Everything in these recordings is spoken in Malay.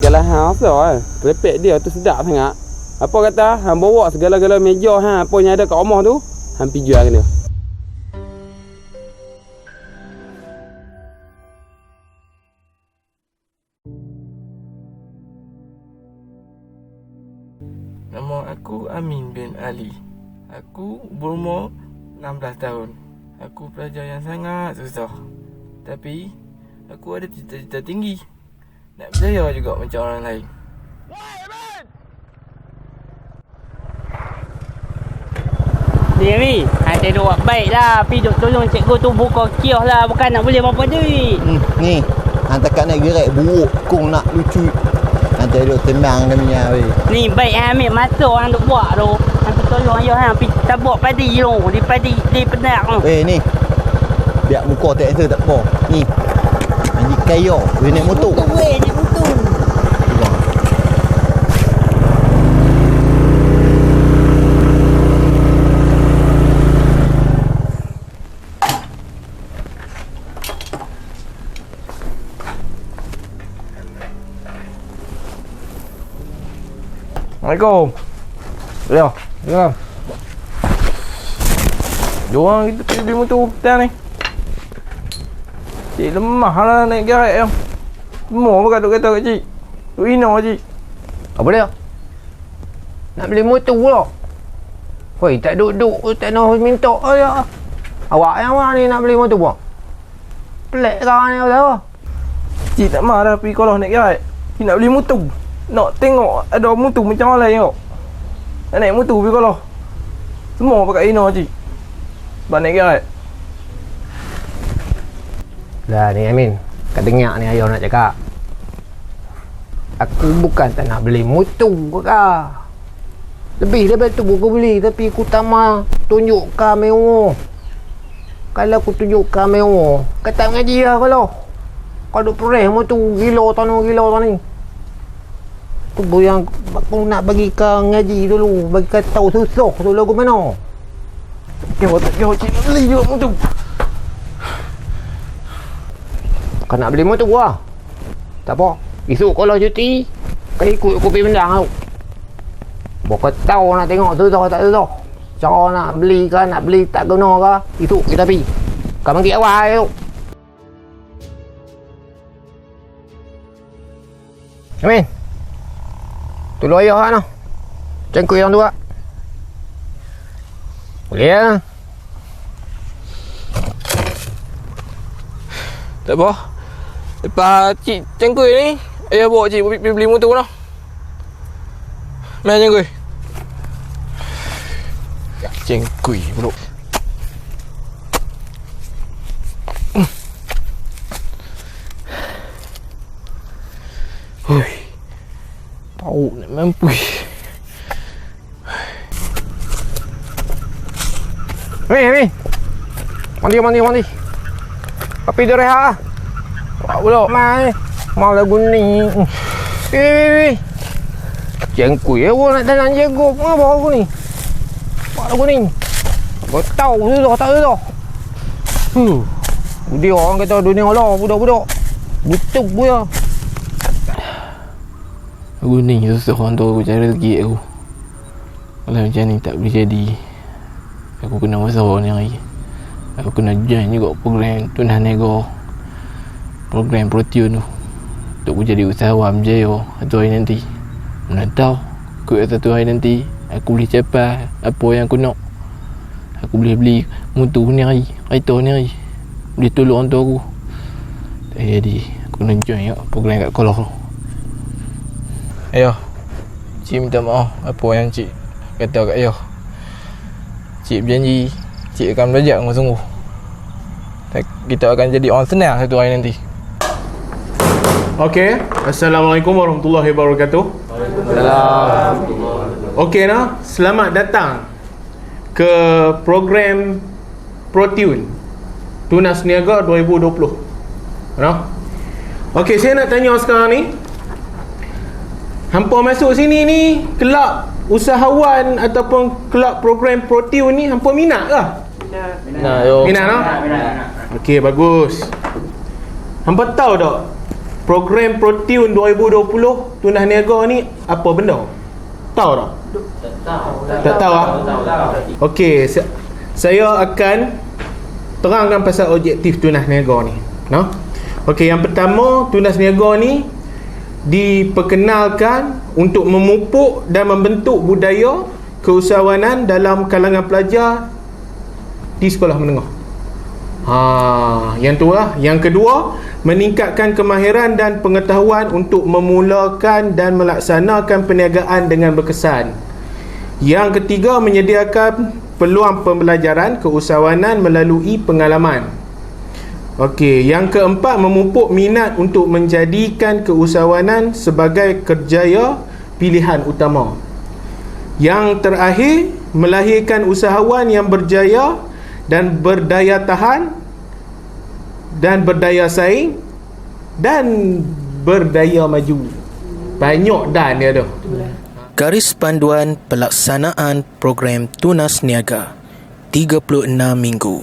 Kalau hang apa Pelepek dia tu sedap sangat. Apa kata hang bawa segala-gala meja apa yang ada kat rumah tu hang pergi jual kena. Nama aku Amin bin Ali. Aku berumur 16 tahun. Aku pelajar yang sangat susah. Tapi aku ada cita-cita tinggi. Nak berjaya juga macam orang lain. Ni Mi, hang duk buat baik lah. Pergi duk tolong cikgu tu buka kios lah. Bukan nak boleh berapa duit. Ni, hang takat nak gerak buruk kong nak lucu. Nanti duk tenang kami weh. Ni baik hang ambil masuk hang duk buat tu. Hang pergi tolong ayah hang pergi tabuk padi tu. Di padi, di pedak tu. Ni. Biar muka tak ada tak apa. Ni. Hang kayo, weh naik motor. Naik motor. Assalamualaikum. Ya, salam. Diorang kita pergi beli motor petang ni. Cik lemah lah naik garek yang. Semua pun kata kat cik. Duk hina cik. Apa dia? Nak beli motor pula? Hoi, tak duduk tak nak minta ya. Awak yang mana ni nak beli motor pula? Pelik kau ni apa? Cik tak marah pergi kalau naik garek. Cik nak beli motor. Nak tengok ada motor macam orang lain tengok. Nak naik motor pergi kalau. Semua pakai hina cik. Sebab naik garek. Dah ni Amin, kau dengar ni ayah nak cakap. Aku bukan tak nak beli motor kau. Lebih daripada tu aku beli, tapi aku tak mahu tunjuk kau mewah. Kalau aku tunjuk kau mewah, kau tak ngaji lah kalau. Kau duk perih motor gila tahun ni. Aku yang aku nak bagi kau ngaji dulu, bagi kau tahu susah tu lagu mana. Kau cik nak beli juga motor. Kau nak beli motor lah. Tak apa. Esok kalau cuti, kau ikut kopi bendang tau. Kau tahu nak tengok susah tak susah. Cara nak beli ke, nak beli tak guna ke. Esok kita pergi. Kau panggil awal tu. Amin. Tolong ayah kan. Cengkuk yang tu kak. Boleh lah. Tak apa. Lepas cik cengkui ni, ayah bawa cik pergi beli motor lah. Main cengkui. Cengkui pula. Hui. Bau nak mampus. Amin. Mandi. Tapi dia rehat lah. Tak pula. Mai. Mau lagu ni. Cengkui awak nak dalam jago. Apa aku ni? Apa lagu ni? Kau tahu susah tak susah? Dia orang kata dunia lah budak-budak. Butuh dia. Aku ni susah orang tu aku cari rezeki aku. Kalau macam ni tak boleh jadi. Aku kena masalah ni hari. Aku kena join juga program Tunah Nego. Program Protion tu. Untuk aku jadi usahawan berjaya satu hari nanti. Mana tahu kot satu hari nanti aku boleh capai apa yang aku nak. Aku boleh beli motor ni hari. Kereta ni hari. Boleh tolong orang tua aku. Tak jadi. Aku kena join juga program kat Kolah tu. Ayah, cik minta maaf apa yang cik kata kat ayah. Cik berjanji cik akan belajar dengan sungguh. Kita akan jadi orang senang satu hari nanti. Okey, Assalamualaikum warahmatullahi wabarakatuh. Salam. Okey nah, selamat datang ke program Protune Tunas Niaga 2020. Nah. Okey, saya nak tanya sekarang ni. Hampa masuk sini ni kelab usahawan ataupun kelab program Protune ni hampa minat ke? Minat yo. Minat no? Okey, bagus. Hampa tahu tak program ProTune 2020 Tunas Niaga ni apa benda? Tahu tak? Tak tahu ah? Okey, saya akan terangkan pasal objektif Tunas Niaga ni. No? Okey, yang pertama, Tunas Niaga ni diperkenalkan untuk memupuk dan membentuk budaya keusahawanan dalam kalangan pelajar di sekolah menengah. Yang tu lah. Yang kedua, meningkatkan kemahiran dan pengetahuan untuk memulakan dan melaksanakan perniagaan dengan berkesan. Yang ketiga, menyediakan peluang pembelajaran keusahawanan melalui pengalaman. Okey, yang keempat, memupuk minat untuk menjadikan keusahawanan sebagai kerjaya pilihan utama. Yang terakhir, melahirkan usahawan yang berjaya dan berdaya tahan dan berdaya saing dan berdaya maju. Banyak dan dia tu. Garis panduan pelaksanaan program Tunas Niaga 36 minggu.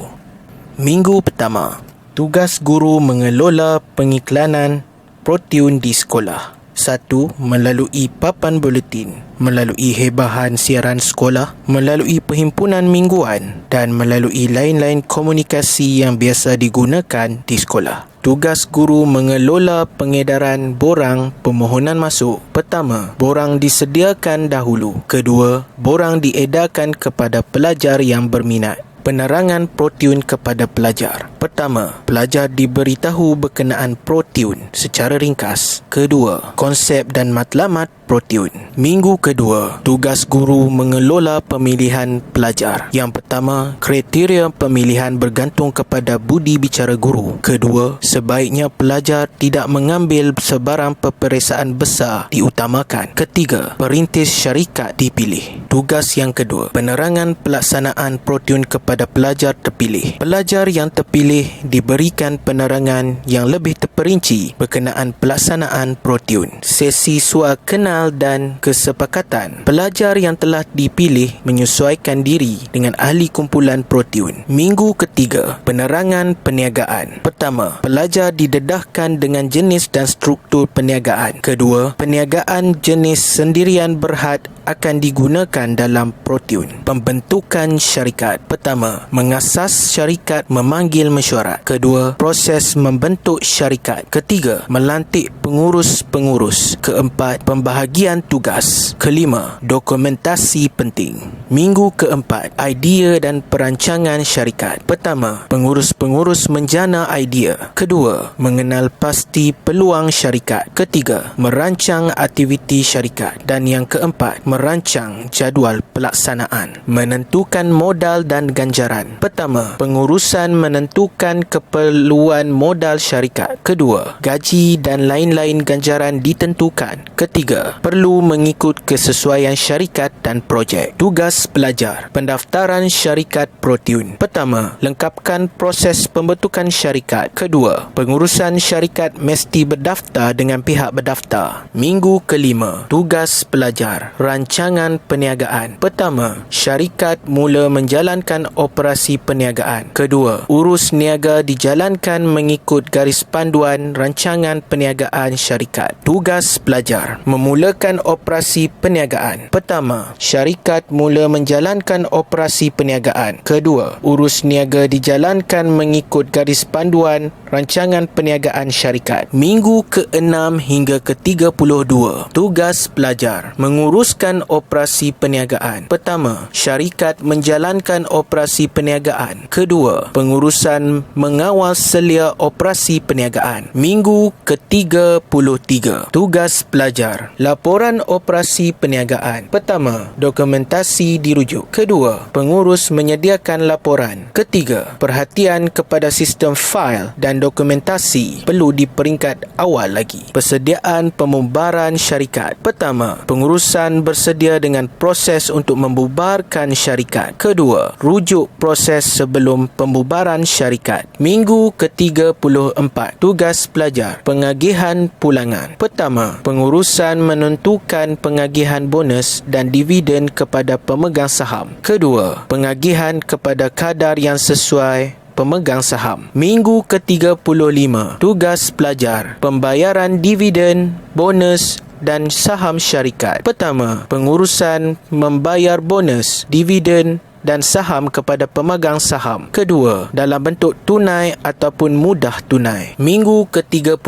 Minggu pertama, tugas guru mengelola pengiklanan ProTune di sekolah. 1. Melalui papan buletin, melalui hebahan siaran sekolah, melalui perhimpunan mingguan dan melalui lain-lain komunikasi yang biasa digunakan di sekolah. Tugas guru mengelola pengedaran borang permohonan masuk. Pertama, borang disediakan dahulu. Kedua, borang diedarkan kepada pelajar yang berminat. Penerangan ProTune kepada pelajar. Pertama, pelajar diberitahu berkenaan ProTune secara ringkas. Kedua, konsep dan matlamat ProTune. Minggu kedua, tugas guru mengelola pemilihan pelajar. Yang pertama, kriteria pemilihan bergantung kepada budi bicara guru. Kedua, sebaiknya pelajar tidak mengambil sebarang peperiksaan besar diutamakan. Ketiga, perintis syarikat dipilih. Tugas yang kedua, penerangan pelaksanaan ProTune kepada pelajar terpilih. Pelajar yang terpilih diberikan penerangan yang lebih terperinci berkenaan pelaksanaan ProTune. Sesi suar kenal dan kesepakatan. Pelajar yang telah dipilih menyesuaikan diri dengan ahli kumpulan ProTune. Minggu ketiga, penerangan perniagaan. Pertama, pelajar didedahkan dengan jenis dan struktur perniagaan. Kedua, perniagaan jenis sendirian berhad akan digunakan dalam ProTune. Pembentukan syarikat. Pertama, mengasas syarikat memanggil mesyuarat. Kedua, proses membentuk syarikat. Ketiga, melantik pengurus-pengurus. Keempat, pembahagian tugas. Kelima, dokumentasi penting. Minggu keempat, idea dan perancangan syarikat. Pertama, pengurus-pengurus menjana idea. Kedua, mengenal pasti peluang syarikat. Ketiga, merancang aktiviti syarikat. Dan yang keempat, merancang jadual pelaksanaan. Menentukan modal dan ganjaran. Pertama, pengurusan menentukan keperluan modal syarikat. Kedua, gaji dan lain-lain ganjaran ditentukan. Ketiga, perlu mengikut kesesuaian syarikat dan projek. Tugas pelajar, pendaftaran syarikat ProTune. Pertama, lengkapkan proses pembentukan syarikat. Kedua, pengurusan syarikat mesti berdaftar dengan pihak berdaftar. Minggu kelima, tugas pelajar, rancangan perniagaan. Pertama, syarikat mula menjalankan operasi perniagaan. Kedua, urus niaga dijalankan mengikut garis panduan rancangan perniagaan syarikat. Tugas pelajar, memulakan operasi perniagaan. Pertama, syarikat mula menjalankan operasi perniagaan. Kedua, urus niaga dijalankan mengikut garis panduan rancangan perniagaan syarikat. Minggu ke-6 hingga ke-32, tugas pelajar, menguruskan operasi perniagaan. Pertama, syarikat menjalankan operasi perniagaan. Kedua, pengurusan mengawal selia operasi perniagaan. Minggu ke-33, tugas pelajar, laporan operasi perniagaan. Pertama, dokumentasi dirujuk. Kedua, pengurus menyediakan laporan. Ketiga, perhatian kepada sistem fail dan dokumentasi perlu di peringkat awal lagi. Persediaan pembubaran syarikat. Pertama, pengurusan bersedia dengan proses untuk membubarkan syarikat. Kedua, rujuk proses sebelum pembubaran syarikat. Minggu ke-34, tugas pelajar, pengagihan pulangan. Pertama, pengurusan menentukan pengagihan bonus dan dividen kepada pemegang saham. Kedua, pengagihan kepada kadar yang sesuai pemegang saham. Minggu ke-35, tugas pelajar, pembayaran dividen, bonus dan saham syarikat. Pertama, pengurusan membayar bonus, dividen dan saham kepada pemegang saham. Kedua, dalam bentuk tunai ataupun mudah tunai. Minggu ke-36,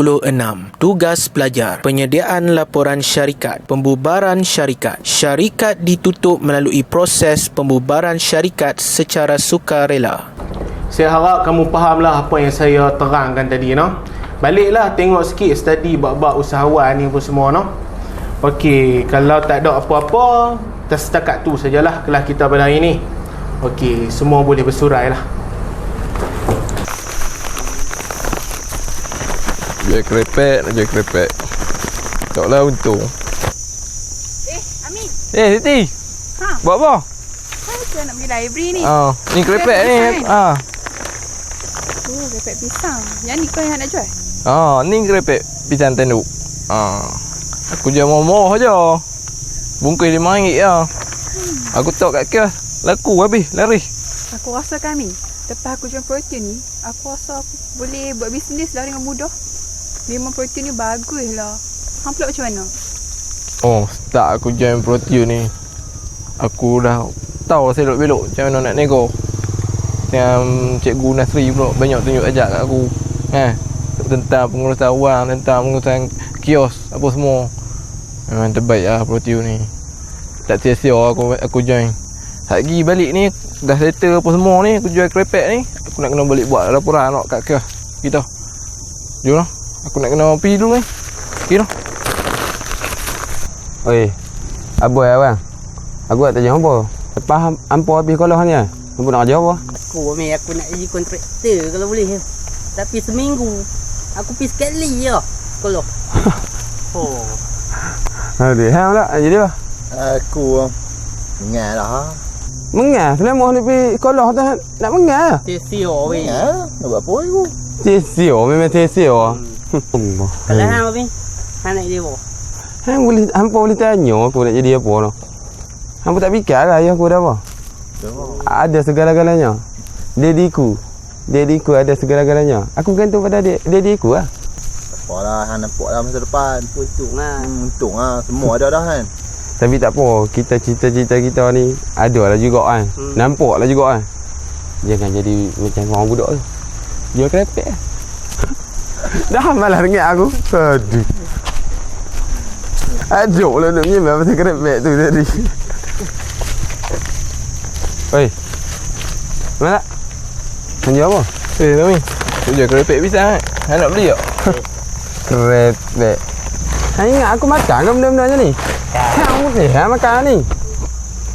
tugas pelajar, penyediaan laporan syarikat, pembubaran syarikat. Syarikat ditutup melalui proses pembubaran syarikat secara sukarela. Saya harap kamu fahamlah apa yang saya terangkan tadi, no. Baliklah tengok sikit study bab-bab usahawan ni pun semua, no. Okey, kalau tak ada apa-apa, setakat tu sajalah kelas kita pada hari ni. Okey, semua boleh bersurai lah. Jual kerepek, nak jual kerepek. Taklah untung. Amin. Siti. Ha? Buat apa? Saya nak pergi library ni. Ni kerepek ni. Kerepek pisang. Yang ni kau yang nak jual? Ni kerepek pisang tanduk. Aku jual murah je. Bungkus RM5 je. Aku tahu kat kios. Laku habis, lari. Aku rasa kami, lepas aku jual protein ni, aku rasa aku boleh buat bisnes lah dengan mudah. Memang protein ni bagus lah. Hang pula macam mana? Start aku join protein ni. Aku dah tahu selok-belok macam mana nak nego. Yang Cikgu Nasri pula banyak tunjuk ajak kat aku. Tentang pengurusan wang, tentang pengurusan kios, apa semua. Memang terbaik lah protein ni. Tak sia-sia aku join. Lagi balik ni dah settle apa semua ni, aku jual kerepek ni, aku nak kena balik buat laporan nak kat kios kita. Jom lah. Aku nak kena pergi dulu ni. Pergi dah. Oi. Aboy abang. Aku tak jawab apa. Lepas hampa habis sekolah ni. Hampa nak kerja apa? Aku nak jadi kontraktor kalau boleh. Tapi seminggu aku pergi sekali je sekolah. Aduh, hang pula jadi apa? Aku mengal lah. Mengal? Selama ni pergi sekolah tu nak mengal lah? Sia-sia weh. Nak buat apa aku? Sia-sia, memang sia-sia. Allah. Kalau hang apa? Hang nak jadi apa? Hampa boleh tanya aku nak jadi apa tu. Hampa tak fikir lah ayah aku dah apa. Ada segala-galanya. Dediku ada segala-galanya. Aku bergantung pada dediku lah. Apalah, hang nampak lah masa depan. Untung lah. Untung lah, semua ada dah kan. Tapi tak apa, kita cita-cita kita ni ada lah juga kan. Nampak lah juga kan. Jangan jadi macam orang budak tu. Jual kerepek lah. Dah malah dengar aku. Aduh. Ajuk lah nak menyembah pasal kerepek tu tadi. Oi. Mana? Hanya apa? Tami. Aku jual kerepek pisang kan. Hang nak beli tak? Kerepek. Hang ingat aku makan ke benda-benda macam ni? Hang boleh lah makan ni.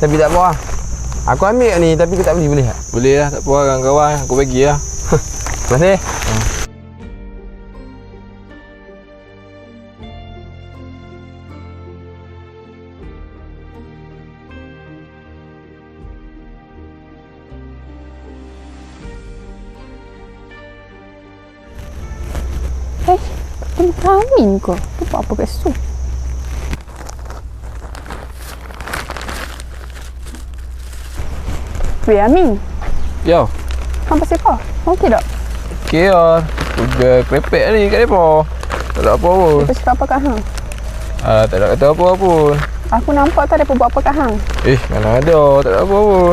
Tapi tak apa lah. Aku ambil ni tapi aku tak beli, boleh tak? Boleh lah, tak apa lah kawan-kawan. Aku bagi lah. Terima kasih. Amin ke? Tu buat apa kat situ? Weh Amin. Yo. Hang pasal apa? Okey tak? Okey lah. Aku jual kerepek ni kat mereka. Tak ada apa pun. Lepas cakap apa kat hang? Tak ada kata apa pun. Aku nampak tak ada buat apa kat hang. Mana ada. Tak ada apa pun.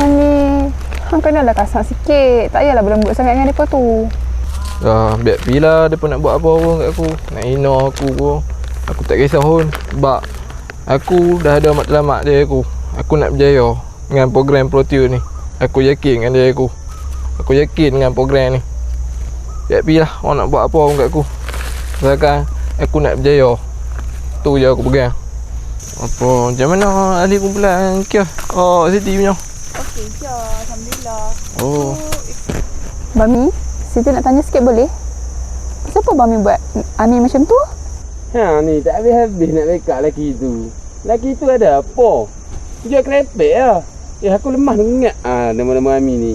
Hang ni, hang kenalah kasar sikit. Tak payahlah berlembut sangat dengan mereka tu. Biar pergi lah. Dia pun nak buat apa pun kat aku. Nak hina aku pun. Aku tak kisah pun. Sebab aku dah ada matlamat dia aku. Aku nak berjaya dengan program protein ni. Aku yakin dengan dia aku. Aku yakin dengan program ni. Biar pergi lah. Orang nak buat apa pun kat aku. Misalkan aku nak berjaya. Tu je aku pegang. Apa? Macam mana ahli kumpulan kios? Siti punya. Okey je. Alhamdulillah. Bami, Siti nak tanya sikit boleh? Kenapa Bami buat Amin macam tu? Ni tak habis-habis nak backup lelaki tu. Lelaki tu ada apa? Jual kerepek lah. Aku lemah dengar nama-nama Amin ni.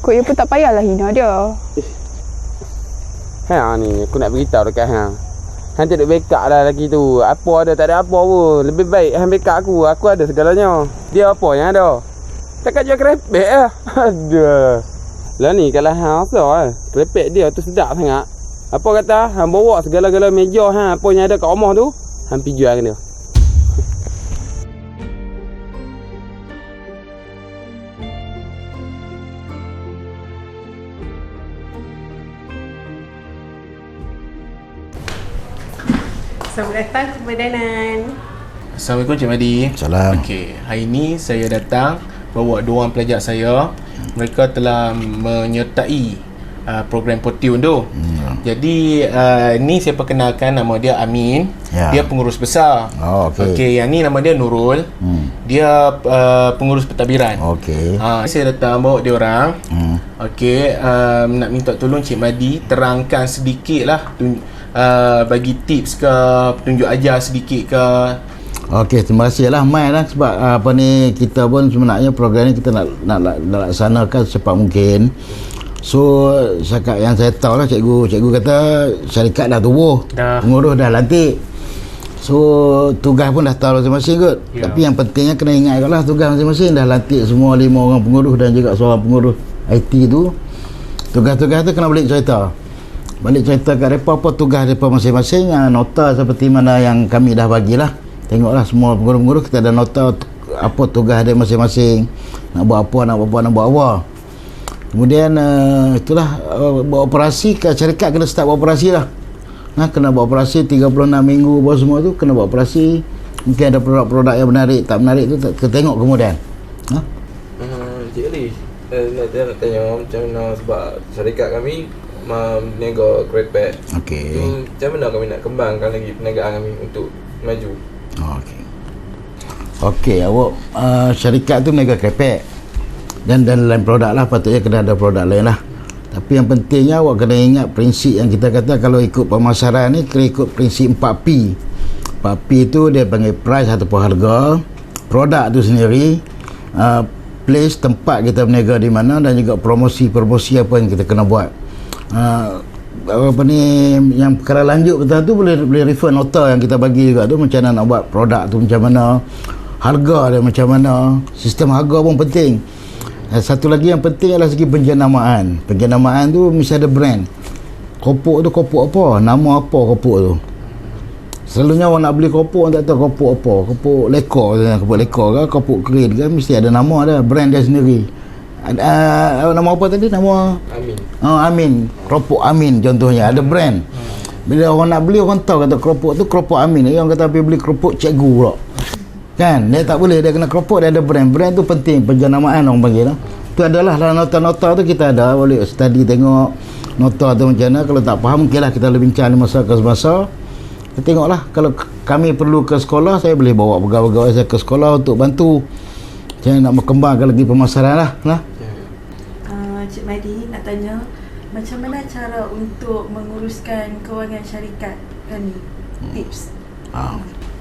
Kok dia pun tak payahlah hina dia. Ni aku nak beritahu dekat hang. Hang tak ada backup lah lelaki tu. Apa ada tak ada apa pun. Lebih baik hang backup aku. Aku ada segalanya. Dia apa yang ada? Takat jual kerepek lah. Aduh. Lah ni kalau hang rasa kerepek dia tu sedap sangat. Apa kata hang bawa segala-gala meja hang apa yang ada kat rumah tu, hang pergi jual dia. Selamat datang ke Padanan. Assalamualaikum Cik Madi. Salam. Okey, hari ni saya datang bawa dua orang pelajar saya. Mereka telah menyertai program Potiun tu. Jadi ni saya perkenalkan, nama dia Amin. Ya. Dia pengurus besar. Oh, okey. Okey, yang ni nama dia Nurul. Dia pengurus pentadbiran. Okey. Saya datang bawa dia orang. Okey, nak minta tolong Cik Madi terangkan sedikit lah, bagi tips ke, tunjuk ajar sedikit ke. Okey, terima kasih lah Mai lah, sebab apa ni, kita pun sebenarnya program ni kita nak laksanakan secepat mungkin. So cakap yang saya tahu lah, cikgu kata syarikat dah tubuh, pengurus dah lantik. So tugas pun dah tahu masing-masing kot. Tapi yang pentingnya kena ingat lah, tugas masing-masing dah lantik semua 5 orang pengurus dan juga seorang pengurus IT tu. Tugas-tugas tu kena balik cerita kat mereka apa tugas mereka masing-masing. Nota seperti mana yang kami dah bagilah. Tengoklah semua pengurus-pengurus kita ada nota apa tugas dia masing-masing, nak buat apa. Kemudian itulah buat operasi ke syarikat, kena start buat operasi lah. Kena buat operasi 36 minggu buat semua tu, kena buat operasi. Mungkin ada produk-produk yang menarik, tak menarik tu kita tengok kemudian. Cik Ali, nak tanya macam mana, sebab syarikat kami meniaga kerepek. Okey. Macam mana kami nak kembangkan lagi perniagaan kami untuk maju? Okey, awak syarikat tu meniaga kerepek dan lain produk lah, patutnya kena ada produk lain lah. Tapi yang pentingnya awak kena ingat prinsip yang kita kata kalau ikut pemasaran ni, kena ikut prinsip 4P. 4P tu dia panggil price ataupun harga, produk tu sendiri, place, tempat kita berniaga di mana, dan juga promosi apa yang kita kena buat. Apa ni, yang perkara lanjut kita tu boleh refer nota yang kita bagi juga tu, macam mana nak buat produk tu, macam mana harga dia, macam mana sistem harga pun penting. Satu lagi yang penting adalah segi penjenamaan tu mesti ada brand. Kopok tu kopok apa, nama apa kopok tu. Selalunya orang nak beli kopok, orang tak tahu kopok apa, kopok lekor ke, kopok kering ke, mesti ada nama dia, brand dia sendiri. Nama apa tadi? Nama Amin. Amin. Keropok Amin contohnya, ada brand. Bila orang nak beli, orang tahu kata keropok tu keropok Amin. Orang kata pergi beli keropok cikgu pula. Kan? Dia tak boleh, dia kena keropok, dia ada brand. Brand tu penting, penjenamaan orang panggil lah. Tu adalah dalam nota-nota tu kita ada, boleh study tengok nota tu macam mana. Kalau tak faham, mungkinlah kita boleh bincang di masa ke semasa. Kita tengoklah, kalau kami perlu ke sekolah, saya boleh bawa pegawai-pegawai saya ke sekolah untuk bantu. Macam mana nak berkembangkan lagi pemasaran lah. Cik Madi nak tanya, macam mana cara untuk menguruskan kewangan syarikat kami? Tips.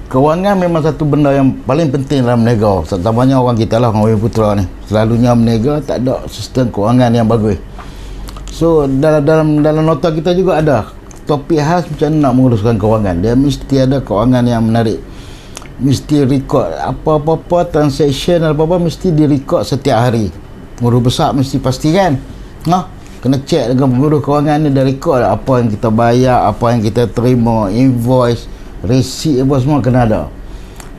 Kewangan memang satu benda yang paling penting dalam berniaga. Terutamanya orang kita lah, orang Putra ni. Selalunya berniaga tak ada sistem kewangan yang bagus. So dalam nota kita juga ada topik khas macam mana nak menguruskan kewangan. Dia mesti ada kewangan yang menarik. Mesti record apa-apa transaction, apa-apa mesti direkod setiap hari. Pengurus besar mesti pastikan. Kena check dengan pengurus kewangan ni, dia record apa yang kita bayar, apa yang kita terima, invoice, receipt apa semua kena ada.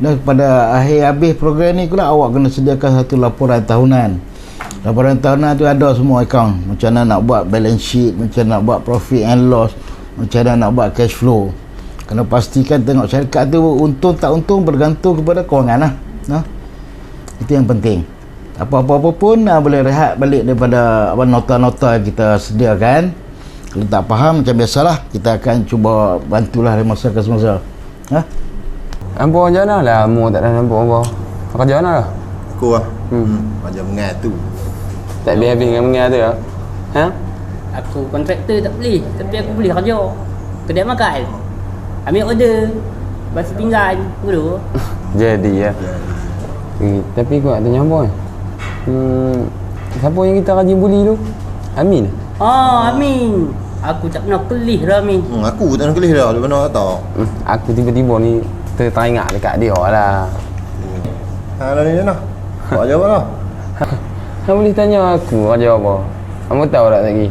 Dan pada habis program ni pula awak kena sediakan satu laporan tahunan. Laporan tahunan tu ada semua akaun. Macam mana nak buat balance sheet, macam mana nak buat profit and loss, macam mana nak buat cash flow. Kena pastikan tengok syarikat tu untung tak untung bergantung kepada kewangan lah. Itu yang penting. Apa-apa pun boleh rehat balik daripada nota-nota yang kita sediakan. Kalau tak faham, macam biasalah, kita akan cuba bantulah dari masa ke semasa. Ambo macam mana lah, mu tak ada nampak ambo. Kerja mana lah? Aku lah. Macam mengatu. Tak habis-habis dengan mengai tu lah. Aku kontraktor tak boleh, tapi aku boleh kerja. Kedai makan, ambil order, basuh pinggan, bodoh. Jadi ya. Tapi aku nak tanya ambo siapa yang kita rajin bully tu? Amin? Amin. Aku tak pernah kelih dah Amin. Aku tak pernah kelih dah, dari mana tak tahu. Aku tiba-tiba ni teringat dekat dia lah. Dah ni nak. Buat jawab lah. Hang boleh tanya aku kerja apa? Kamu tahu tak lagi?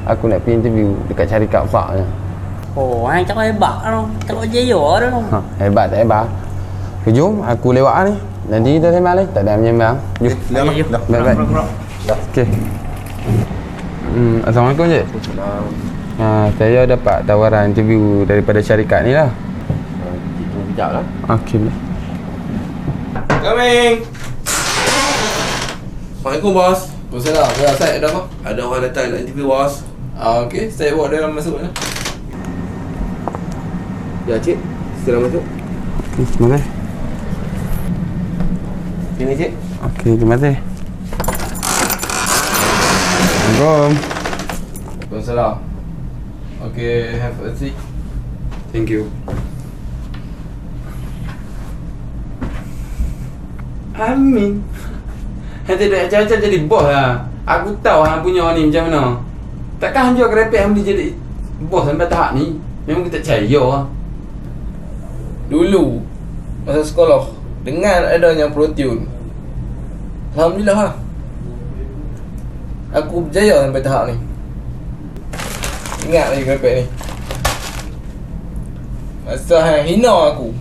Aku nak pergi interview dekat syarikat Fak je. Oh, hang cakap hebat tu. Cakap jaya tu. Hebat tak hebat? Jom, aku lewat ni. Nanti kita sembang lagi. Tak ada menyembang. Jom. Baik-baik. Okey. Assalamualaikum, Cik. Saya dapat tawaran interview daripada syarikat ni lah. Kita sekejap lah. Okey, boleh. Coming. Assalamualaikum, bos. Waalaikumsalam. Saya ada apa? Ada orang datang nak interview, bos. Okey, saya bawa dia masuk je. Ya, cik. Silakan masuk. Terima kasih. Sini, cik. Okey, terima kasih. Assalamualaikum. Waalaikumsalam. Okey, have a seat. Thank you. Amin. Hang tidak acah-acah jadi bos lah. Aku tahu hang punya ni macam mana. Takkan hang jual kerepek hang boleh jadi bos sampai tahap ni. Memang kita percaya lah. Dulu masa sekolah dengan adanya Protein, alhamdulillah lah, aku berjaya sampai tahap ni. Ingat lagi kerepek ni. Masa hang hina aku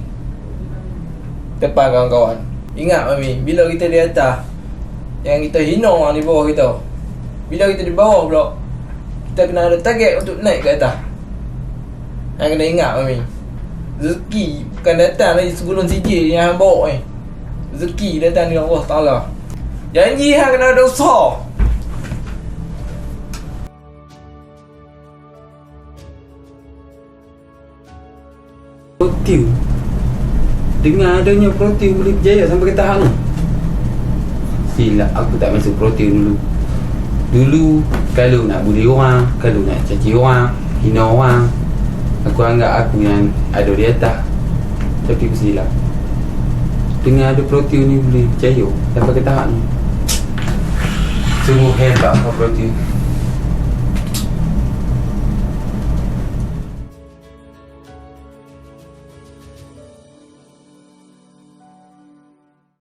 depan kawan-kawan. Ingat Mami, bila kita di atas, yang kita hina orang di bawah kita. Bila kita di bawah pula, kita kena ada target untuk naik ke atas. Hang kena ingat Mami, rezeki bukan datang dari segulung sijil yang hang bawa ni. Rezeki datang dari Allah Ta'ala. Janji hang kena ada usaha. Protein. Dengan adanya Protein boleh berjaya sampai ke tahap ni. Silap aku tak masuk Protein dulu. Dulu kalau nak bully orang, kalau nak caci orang, hina orang, aku anggap aku yang ada di atas. Tapi aku silap. Dengan ada Protein ni boleh berjaya sampai ke tahap ni. Sungguh hebat kau Protein.